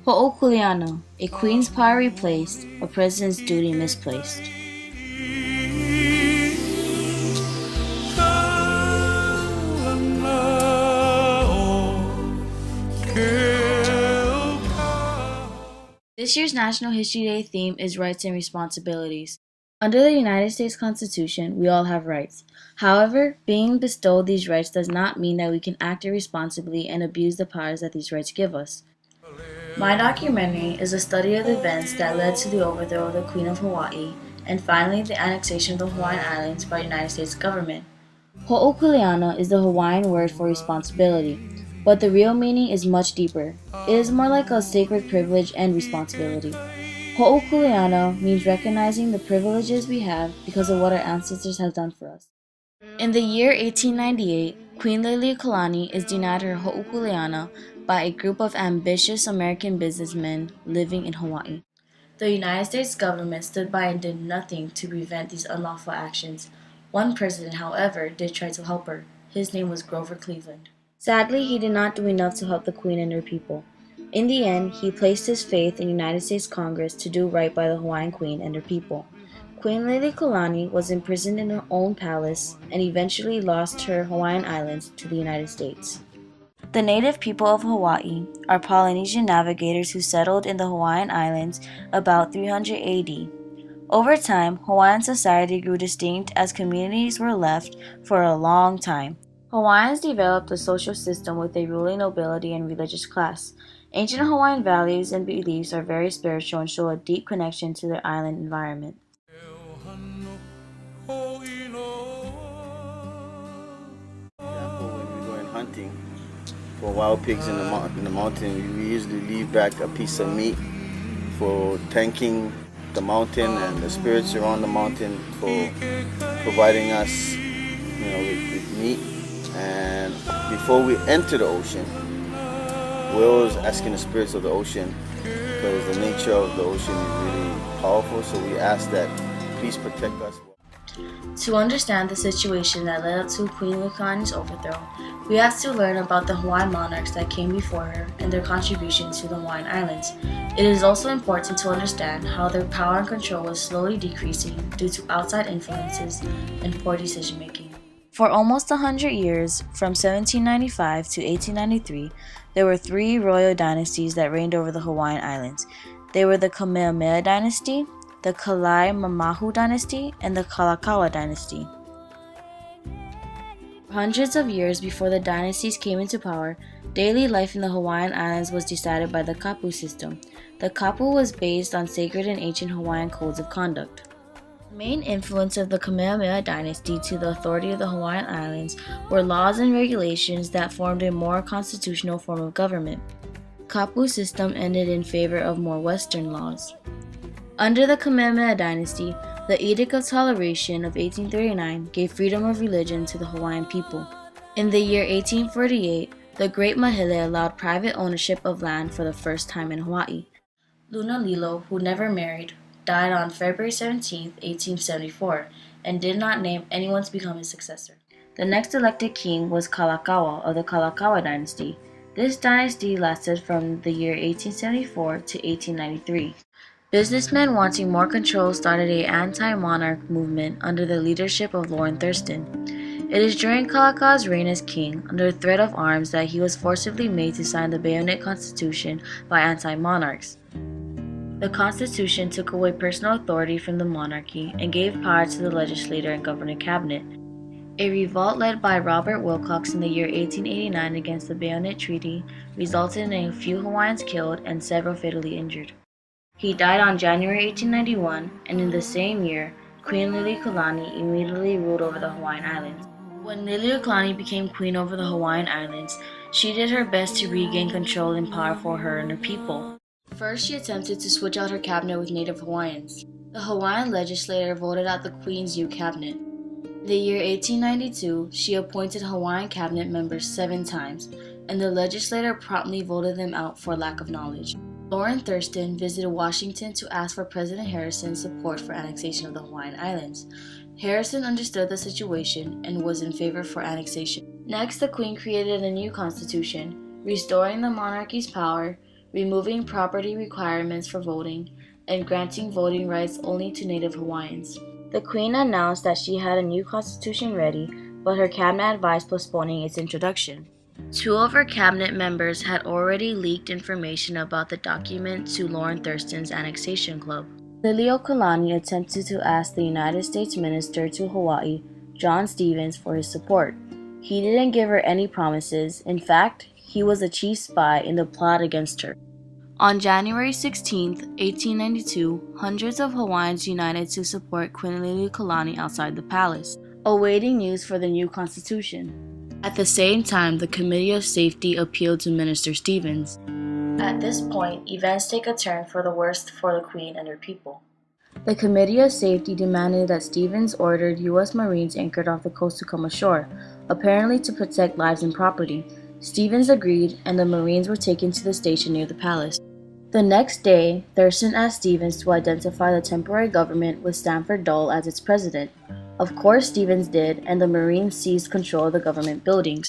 Ho'okuleana, a queen's power replaced, a president's duty misplaced. This year's National History Day theme is Rights and Responsibilities. Under the United States Constitution, we all have rights. However, being bestowed these rights does not mean that we can act irresponsibly and abuse the powers that these rights give us. My documentary is a study of the events that led to the overthrow of the Queen of Hawaii and finally the annexation of the Hawaiian Islands by the United States government. Ho'okuleana is the Hawaiian word for responsibility, but the real meaning is much deeper. It is more like a sacred privilege and responsibility. Ho'okuleana means recognizing the privileges we have because of what our ancestors have done for us. In the year 1898, Queen Liliuokalani is denied her ho'okuleana by a group of ambitious American businessmen living in Hawaii. The United States government stood by and did nothing to prevent these unlawful actions. One president, however, did try to help her. His name was Grover Cleveland. Sadly, he did not do enough to help the Queen and her people. In the end, he placed his faith in United States Congress to do right by the Hawaiian Queen and her people. Queen Liliuokalani was imprisoned in her own palace and eventually lost her Hawaiian Islands to the United States. The native people of Hawaii are Polynesian navigators who settled in the Hawaiian Islands about 300 AD. Over time, Hawaiian society grew distinct as communities were left for a long time. Hawaiians developed a social system with a ruling nobility and religious class. Ancient Hawaiian values and beliefs are very spiritual and show a deep connection to their island environment. When we go in hunting for wild pigs in the mountain, we usually leave back a piece of meat for thanking the mountain and the spirits around the mountain for providing us, with meat. And before we enter the ocean, we're always asking the spirits of the ocean because the nature of the ocean is really powerful. So we ask that please protect us. To understand the situation that led up to Queen Liliuokalani's overthrow, we have to learn about the Hawaiian monarchs that came before her and their contribution to the Hawaiian Islands. It is also important to understand how their power and control was slowly decreasing due to outside influences and poor decision making. For almost 100 years, from 1795 to 1893, there were three royal dynasties that reigned over the Hawaiian Islands. They were the Kamehameha Dynasty, the Kalai-Mamahu Dynasty, and the Kalakaua Dynasty. Hundreds of years before the dynasties came into power, daily life in the Hawaiian Islands was decided by the kapu system. The kapu was based on sacred and ancient Hawaiian codes of conduct. The main influence of the Kamehameha Dynasty to the authority of the Hawaiian Islands were laws and regulations that formed a more constitutional form of government. The kapu system ended in favor of more Western laws. Under the Kamehameha Dynasty, the Edict of Toleration of 1839 gave freedom of religion to the Hawaiian people. In the year 1848, the Great Mahile allowed private ownership of land for the first time in Hawaii. Lunalilo, who never married, died on February 17, 1874, and did not name anyone to become his successor. The next elected king was Kalakaua of the Kalakaua Dynasty. This dynasty lasted from the year 1874 to 1893. Businessmen wanting more control started an anti-monarch movement under the leadership of Lorne Thurston. It is during Kalakaua's reign as king, under threat of arms, that he was forcibly made to sign the Bayonet Constitution by anti-monarchs. The Constitution took away personal authority from the monarchy and gave power to the legislature and governing cabinet. A revolt led by Robert Wilcox in the year 1889 against the Bayonet Treaty resulted in a few Hawaiians killed and several fatally injured. He died on January 1891, and in the same year, Queen Liliuokalani immediately ruled over the Hawaiian Islands. When Liliuokalani became queen over the Hawaiian Islands, she did her best to regain control and power for her and her people. First, she attempted to switch out her cabinet with native Hawaiians. The Hawaiian legislature voted out the Queen's U cabinet. In the year 1892, she appointed Hawaiian cabinet members 7 times, and the legislature promptly voted them out for lack of knowledge. Lorne Thurston visited Washington to ask for President Harrison's support for annexation of the Hawaiian Islands. Harrison understood the situation and was in favor for annexation. Next, the Queen created a new constitution. restoring the monarchy's power, removing property requirements for voting, and granting voting rights only to Native Hawaiians. The Queen announced that she had a new constitution ready, but her cabinet advised postponing its introduction. Two of her cabinet members had already leaked information about the document to Lauren Thurston's Annexation Club. Liliuokalani attempted to ask the United States Minister to Hawaii, John Stevens, for his support. He didn't give her any promises. In fact, he was the chief spy in the plot against her. On January 16, 1892, hundreds of Hawaiians united to support Queen Liliuokalani outside the palace, awaiting news for the new constitution. At the same time, the Committee of Safety appealed to Minister Stevens. At this point, events take a turn for the worst for the Queen and her people. The Committee of Safety demanded that Stevens ordered U.S. Marines anchored off the coast to come ashore, apparently to protect lives and property. Stevens agreed, and the Marines were taken to the station near the palace. The next day, Thurston asked Stevens to identify the temporary government with Sanford Dole as its president. Of course Stevens did, and the Marines seized control of the government buildings.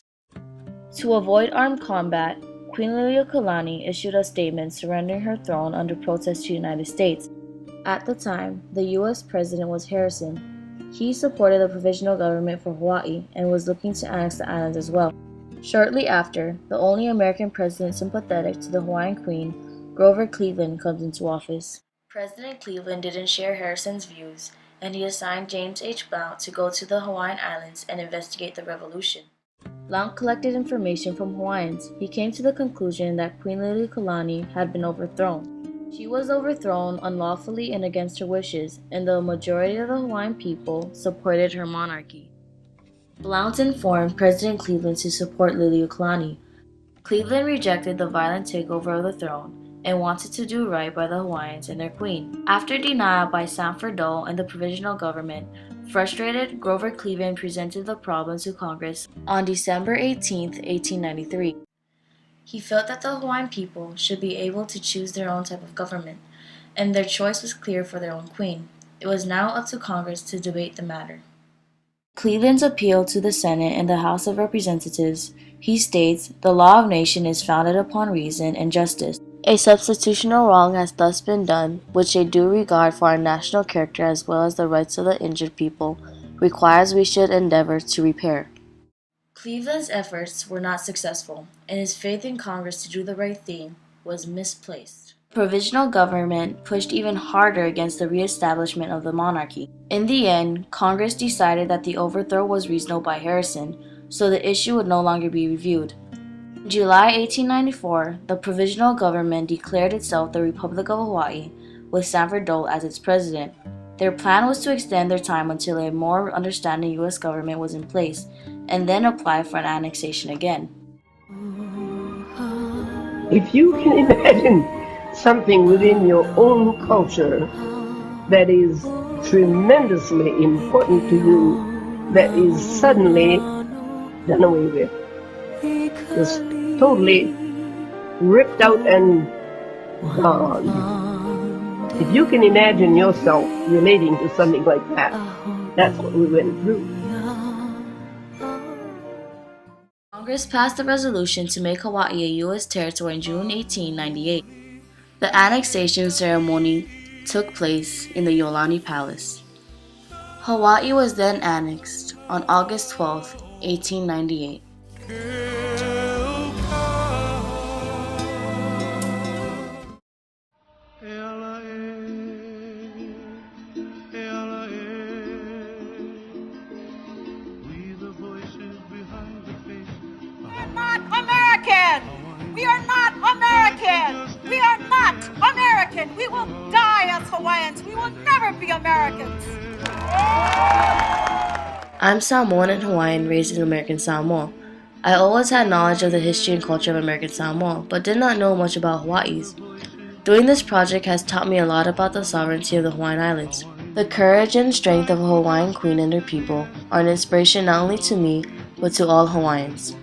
To avoid armed combat, Queen Liliuokalani issued a statement surrendering her throne under protest to the United States. At the time, the U.S. president was Harrison. He supported the provisional government for Hawaii and was looking to annex the islands as well. Shortly after, the only American president sympathetic to the Hawaiian Queen, Grover Cleveland, comes into office. President Cleveland didn't share Harrison's views, and he assigned James H. Blount to go to the Hawaiian Islands and investigate the revolution. Blount collected information from Hawaiians. He came to the conclusion that Queen Liliuokalani had been overthrown. She was overthrown unlawfully and against her wishes, and the majority of the Hawaiian people supported her monarchy. Blount informed President Cleveland to support Liliuokalani. Cleveland rejected the violent takeover of the throne and wanted to do right by the Hawaiians and their queen. After denial by Sanford Dole and the provisional government, frustrated, Grover Cleveland presented the problem to Congress on December 18, 1893. He felt that the Hawaiian people should be able to choose their own type of government, and their choice was clear for their own queen. It was now up to Congress to debate the matter. Cleveland's appeal to the Senate and the House of Representatives. He states, "The law of nation is founded upon reason and justice. A substitutional wrong has thus been done, which a due regard for our national character as well as the rights of the injured people requires we should endeavor to repair." Cleveland's efforts were not successful, and his faith in Congress to do the right thing was misplaced. The provisional government pushed even harder against the reestablishment of the monarchy. In the end, Congress decided that the overthrow was reasonable by Harrison, so the issue would no longer be reviewed. In July 1894, the provisional government declared itself the Republic of Hawaii, with Sanford Dole as its president. Their plan was to extend their time until a more understanding U.S. government was in place, and then apply for an annexation again. If you can imagine something within your own culture that is tremendously important to you, that is suddenly done away with, just totally ripped out and gone. If you can imagine yourself relating to something like that, that's what we went through. Congress passed a resolution to make Hawaii a U.S. territory in June 1898. The annexation ceremony took place in the Iolani Palace. Hawaii was then annexed on August 12, 1898. We are not American! We are not American! We will die as Hawaiians! We will never be Americans! I'm Samoan and Hawaiian, raised in American Samoa. I always had knowledge of the history and culture of American Samoa, but did not know much about Hawaii's. Doing this project has taught me a lot about the sovereignty of the Hawaiian Islands. The courage and strength of a Hawaiian queen and her people are an inspiration not only to me, but to all Hawaiians.